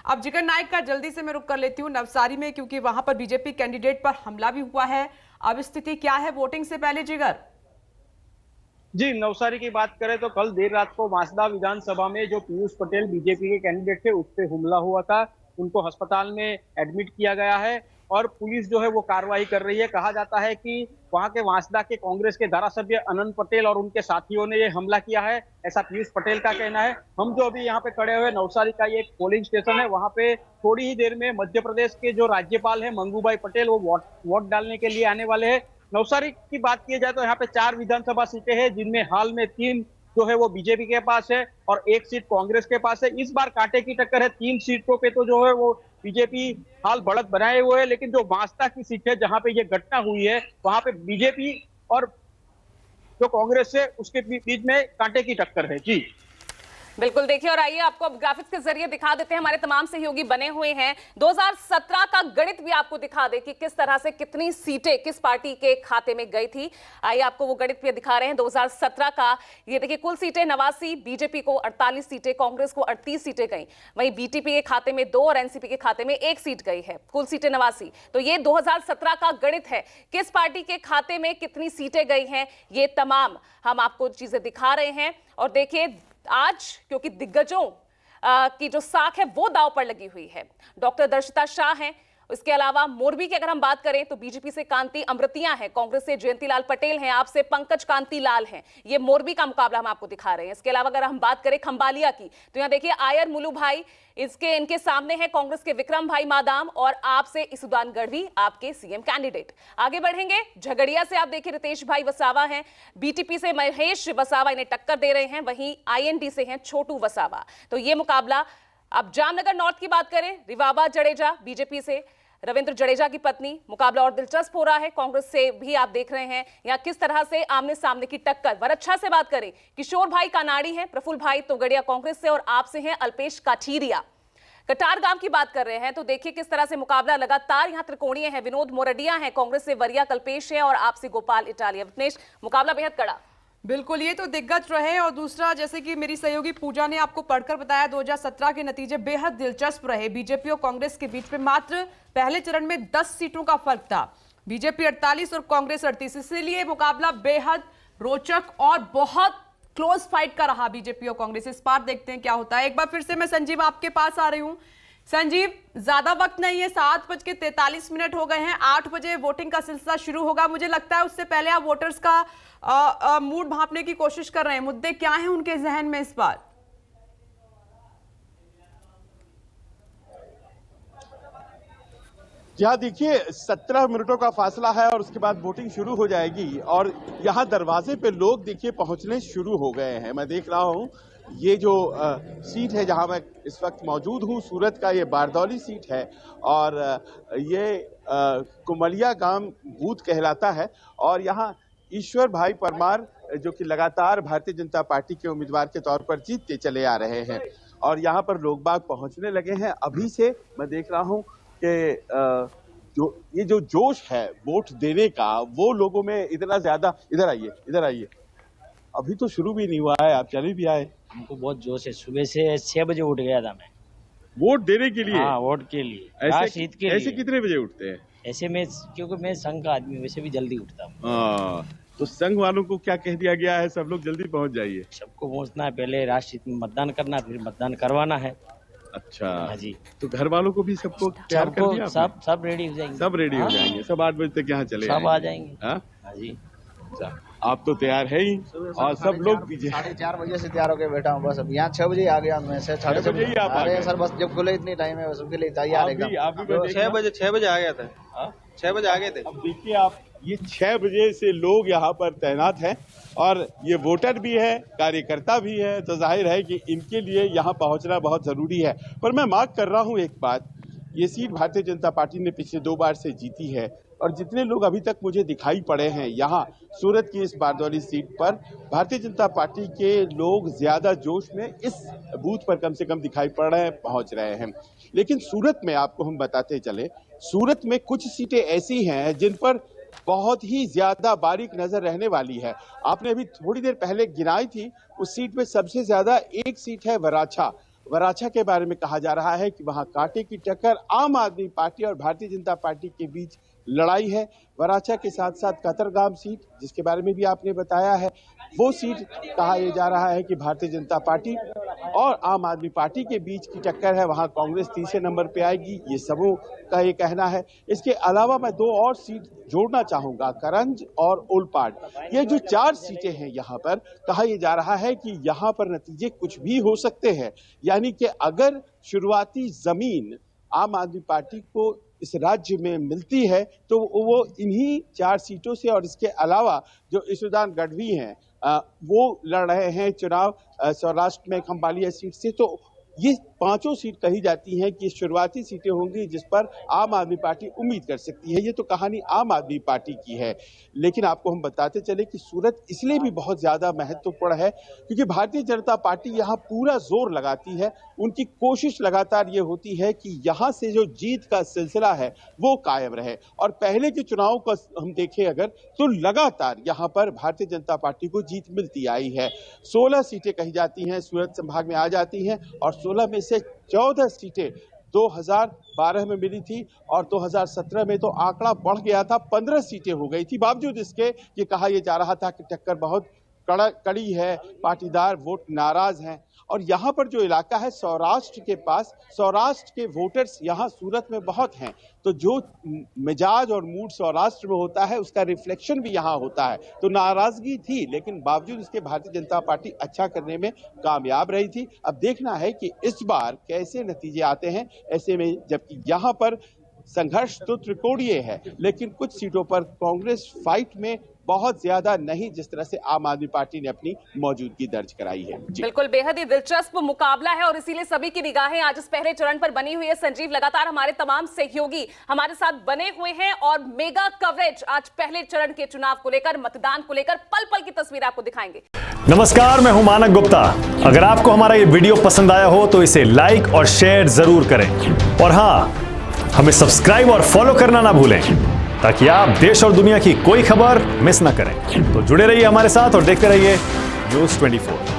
अब जिगर नायक का जल्दी से मैं रुक कर लेती हूँ नवसारी में, क्योंकि वहां पर बीजेपी कैंडिडेट पर हमला भी हुआ है। अब स्थिति क्या है वोटिंग से पहले जिगर? जी, नवसारी की बात करें तो कल देर रात को वांसदा विधानसभा में जो पीयूष पटेल बीजेपी के कैंडिडेट थे उस पे हमला हुआ था। उनको अस्पताल में एडमिट किया गया है और पुलिस जो है वो कार्रवाई कर रही है। कहा जाता है कि वहां के वांसदा के कांग्रेस के धारासभ्य अनंत पटेल और उनके साथियों ने ये हमला किया है, ऐसा पीयूष पटेल का कहना है। हम जो अभी यहाँ पे खड़े हुए नवसारी का ये एक पोलिंग स्टेशन है, वहां पे थोड़ी ही देर में मध्य प्रदेश के जो राज्यपाल है मंगूभाई पटेल वो वोट डालने के लिए आने वाले हैं। नवसारी की बात की जाए तो यहाँ पे 4 विधानसभा सीटें हैं, जिनमें हाल में 3 जो है वो बीजेपी के पास है और 1 सीट कांग्रेस के पास है। इस बार कांटे की टक्कर है, 3 सीटों पे तो जो है वो बीजेपी हाल बढ़त बनाए हुए है, लेकिन जो वांसदा की सीट है जहां पे ये घटना हुई है वहां पे बीजेपी और जो कांग्रेस है उसके बीच में कांटे की टक्कर है। जी बिल्कुल, देखिए और आइए आपको अब ग्राफिक्स के जरिए दिखा देते हैं, हमारे तमाम सहयोगी बने हुए हैं। 2017 का गणित भी आपको दिखा दे कि किस तरह से कितनी सीटें किस पार्टी के खाते में गई थी। आइए आपको वो गणित भी दिखा रहे हैं 2017 का। ये देखिए कुल सीटें 89, बीजेपी को 48 सीटें, कांग्रेस को 38 सीटें गई, वहीं बीटीपी के खाते में 2 और एनसीपी के खाते में 1 सीट गई है। कुल सीटें 89। तो ये 2017 का गणित है, किस पार्टी के खाते में कितनी सीटें गई हैं, ये तमाम हम आपको चीजें दिखा रहे हैं। और देखिए आज क्योंकि दिग्गजों की जो साख है वो दांव पर लगी हुई है। डॉक्टर दर्शिता शाह हैं, इसके अलावा मोरबी की अगर हम बात करें तो बीजेपी से कांति अमृतियां हैं, कांग्रेस से जयंतीलाल पटेल हैं, आपसे पंकज कांति लाल हैं। ये मोरबी का मुकाबला हम आपको दिखा रहे हैं। इसके अलावा अगर हम बात करें खंबालिया की तो यहाँ देखिए आयर मुलू भाई इनके सामने है कांग्रेस के विक्रम भाई मादाम और आपसे इसुदान गढ़वी आपके सीएम कैंडिडेट। आगे बढ़ेंगे, झगड़िया से आप देखिए रितेश भाई वसावा हैं, बीटीपी से महेश वसावा इन्हें टक्कर दे रहे हैं, वहीं आईएनडी से हैं छोटू वसावा। तो ये मुकाबला। अब जामनगर नॉर्थ की बात करें, रिवाबा जडेजा बीजेपी से रविंद्र जडेजा की पत्नी, मुकाबला और दिलचस्प हो रहा है। कांग्रेस से भी आप देख रहे हैं यहाँ किस तरह से आमने सामने की टक्कर। वरच्छा से बात करें, किशोर भाई कानाड़ी हैं, प्रफुल्ल भाई तोगड़िया कांग्रेस से और आपसे हैं अल्पेश काठीरिया। कटारगांव की बात कर रहे हैं तो देखिए किस तरह से मुकाबला लगातार यहाँ त्रिकोणीय है। विनोद मोरडिया है कांग्रेस से, वरिया कल्पेश है और आपसे गोपाल इटालिया। विपनेश, मुकाबला बेहद कड़ा। बिल्कुल, ये तो दिग्गज रहे। और दूसरा, जैसे कि मेरी सहयोगी पूजा ने आपको पढ़कर बताया, 2017 के नतीजे बेहद दिलचस्प रहे। बीजेपी और कांग्रेस के बीच में मात्र पहले चरण में 10 सीटों का फर्क था, बीजेपी 48 और कांग्रेस 38। इसलिए मुकाबला बेहद रोचक और बहुत क्लोज फाइट का रहा बीजेपी और कांग्रेस। इस बार देखते हैं क्या होता है। एक बार फिर से मैं संजीव आपके पास आ रही हूं। संजीव, ज्यादा वक्त नहीं है, 7:43 हो गए हैं, 8 बजे वोटिंग का सिलसिला शुरू होगा। मुझे लगता है उससे पहले आप वोटर्स का मूड भांपने की कोशिश कर रहे हैं। मुद्दे क्या हैं उनके जहन में इस बार? यहाँ देखिए 17 मिनटों का फासला है और उसके बाद वोटिंग शुरू हो जाएगी और यहाँ दरवाजे पे लोग देखिए पहुंचने शुरू हो गए हैं। मैं देख रहा हूँ ये जो सीट है जहाँ मैं इस वक्त मौजूद हूँ, सूरत का ये बारदौली सीट है और ये कुमलिया गांव बूथ कहलाता है। और यहाँ ईश्वर भाई परमार जो कि लगातार भारतीय जनता पार्टी के उम्मीदवार के तौर पर जीतते चले आ रहे हैं और यहाँ पर लोग बाग पहुंचने लगे हैं। अभी से मैं देख रहा हूँ कि जो जोश है वोट देने का वो लोगों में इतना ज्यादा। इधर आइए, अभी तो शुरू भी नहीं हुआ है, आप चले भी आए। हमको बहुत जोश है, सुबह से 6 बजे उठ गया था मैं वोट देने के लिए। हाँ, वोट के लिए, ऐसे कितने बजे उठते हैं? ऐसे में क्योंकि मैं संघ का आदमी वैसे भी जल्दी उठता हूँ। तो संघ वालों को क्या कह दिया गया है? सब लोग जल्दी पहुंच जाइए। सबको पहुँचना है, पहले राष्ट्रहित में मतदान करना, फिर मतदान करवाना है। अच्छा, हाँ जी। तो घर वालों को भी सबको तैयार कर दिया? सब रेडी हो जाएंगे। सब रेडी हो जाएंगे, सब 8 बजे तक यहाँ चले सब आ जाएंगे। हाँ जी, आप तो तैयार है ही और सब लोग 4:30 बजे से तैयार होकर बैठा हूँ। बस अब यहाँ 6 बजे आ गया मैं से 6:30 बजे आप आ गए सर। बस जब खुले इतनी टाइम है उसके लिए तैयार एकदम। 6 बजे आ गया था। 6 बजे आ गए थे। अब देखिए आप, ये 6 बजे से लोग यहाँ पर तैनात हैं और ये वोटर भी है, कार्यकर्ता भी है, तो जाहिर है कि इनके लिए यहाँ पहुँचना बहुत जरूरी है। पर मैं मार्क कर रहा हूँ एक बात, ये सीट भारतीय जनता पार्टी ने पिछले 2 बार से जीती है और जितने लोग अभी तक मुझे दिखाई पड़े हैं यहाँ सूरत की इस बारदौली सीट पर, भारतीय जनता पार्टी के लोग ज्यादा जोश में इस बूथ पर कम से कम दिखाई पड़ रहे हैं, पहुंच रहे हैं। लेकिन सूरत में आपको हम बताते चले, सूरत में कुछ सीटें ऐसी हैं जिन पर बहुत ही ज्यादा बारीक नजर रहने वाली है। आपने अभी थोड़ी देर पहले गिनाई थी, उस सीट पे सबसे ज्यादा एक सीट है वराछा। वराछा के बारे में कहा जा रहा है कि वहां कांटे की टक्कर आम आदमी पार्टी और भारतीय जनता पार्टी के बीच लड़ाई है। वराछा के साथ साथ कतरगाम सीट, जिसके बारे में भी आपने बताया है, वो सीट कहा यह जा रहा है कि भारतीय जनता पार्टी और आम आदमी पार्टी के बीच की टक्कर है, वहां कांग्रेस तीसरे नंबर पे आएगी, ये सबों का ये कहना है। इसके अलावा मैं 2 और सीट जोड़ना चाहूंगा, करंज और ओलपाड। ये जो 4 सीटें हैं यहाँ पर, कहा यह जा रहा है कि यहाँ पर नतीजे कुछ भी हो सकते हैं। यानी कि अगर शुरुआती जमीन आम आदमी पार्टी को इस राज्य में मिलती है तो वो इन्हीं 4 सीटों से, और इसके अलावा जो ईशुदान गढ़वी हैं वो लड़ रहे हैं चुनाव सौराष्ट्र में खंबालिया सीट से। तो ये 5 सीट कही जाती हैं कि शुरुआती सीटें होंगी जिस पर आम आदमी पार्टी उम्मीद कर सकती है। ये तो कहानी आम आदमी पार्टी की है, लेकिन आपको हम बताते चले कि सूरत इसलिए भी बहुत ज्यादा महत्वपूर्ण है क्योंकि भारतीय जनता पार्टी यहाँ पूरा जोर लगाती है। उनकी कोशिश लगातार ये होती है कि यहाँ से जो जीत का सिलसिला है वो कायम रहे। और पहले के चुनाव का हम देखें अगर, तो लगातार यहाँ पर भारतीय जनता पार्टी को जीत मिलती आई है। 16 सीटें कही जाती हैं सूरत संभाग में आ जाती हैं, और 16 में से 14 सीटें 2012 में मिली थी, और 2017 में तो आंकड़ा बढ़ गया था, 15 सीटें हो गई थी। बावजूद इसके ये कहा यह जा रहा था कि टक्कर बहुत कड़ी है, पाटीदार वोट नाराज हैं। और यहाँ पर जो इलाका है सौराष्ट्र के पास, सौराष्ट्र के वोटर्स यहाँ सूरत में बहुत हैं, तो जो मिजाज और मूड सौराष्ट्र में होता है उसका रिफ्लेक्शन भी यहाँ होता है। तो नाराजगी थी, लेकिन बावजूद इसके भारतीय जनता पार्टी अच्छा करने में कामयाब रही थी। अब देखना है कि इस बार कैसे नतीजे आते हैं। ऐसे में जबकि यहाँ पर संघर्ष तो त्रिकोणीय है, लेकिन कुछ सीटों पर कांग्रेस फाइट में बहुत ज्यादा नहीं, जिस तरह से आम आदमी पार्टी ने अपनी मौजूदगी दर्ज कराई है। बिल्कुल बेहद ही दिलचस्प मुकाबला है और इसीलिए सभी की निगाहें आज इस पहले चरण पर बनी हुई है। संजीव, लगातार हमारे तमाम सहयोगी हमारे साथ बने हुए हैं और मेगा कवरेज आज पहले चरण के चुनाव को लेकर, मतदान को लेकर पल पल की तस्वीर आपको दिखाएंगे। नमस्कार, मैं हूं मानक गुप्ता। अगर आपको हमारा ये वीडियो पसंद आया हो तो इसे लाइक और शेयर जरूर करें, और हाँ, हमें सब्सक्राइब और फॉलो करना ना भूलें ताकि आप देश और दुनिया की कोई खबर मिस ना करें। तो जुड़े रहिए हमारे साथ और देखते रहिए न्यूज़ 24।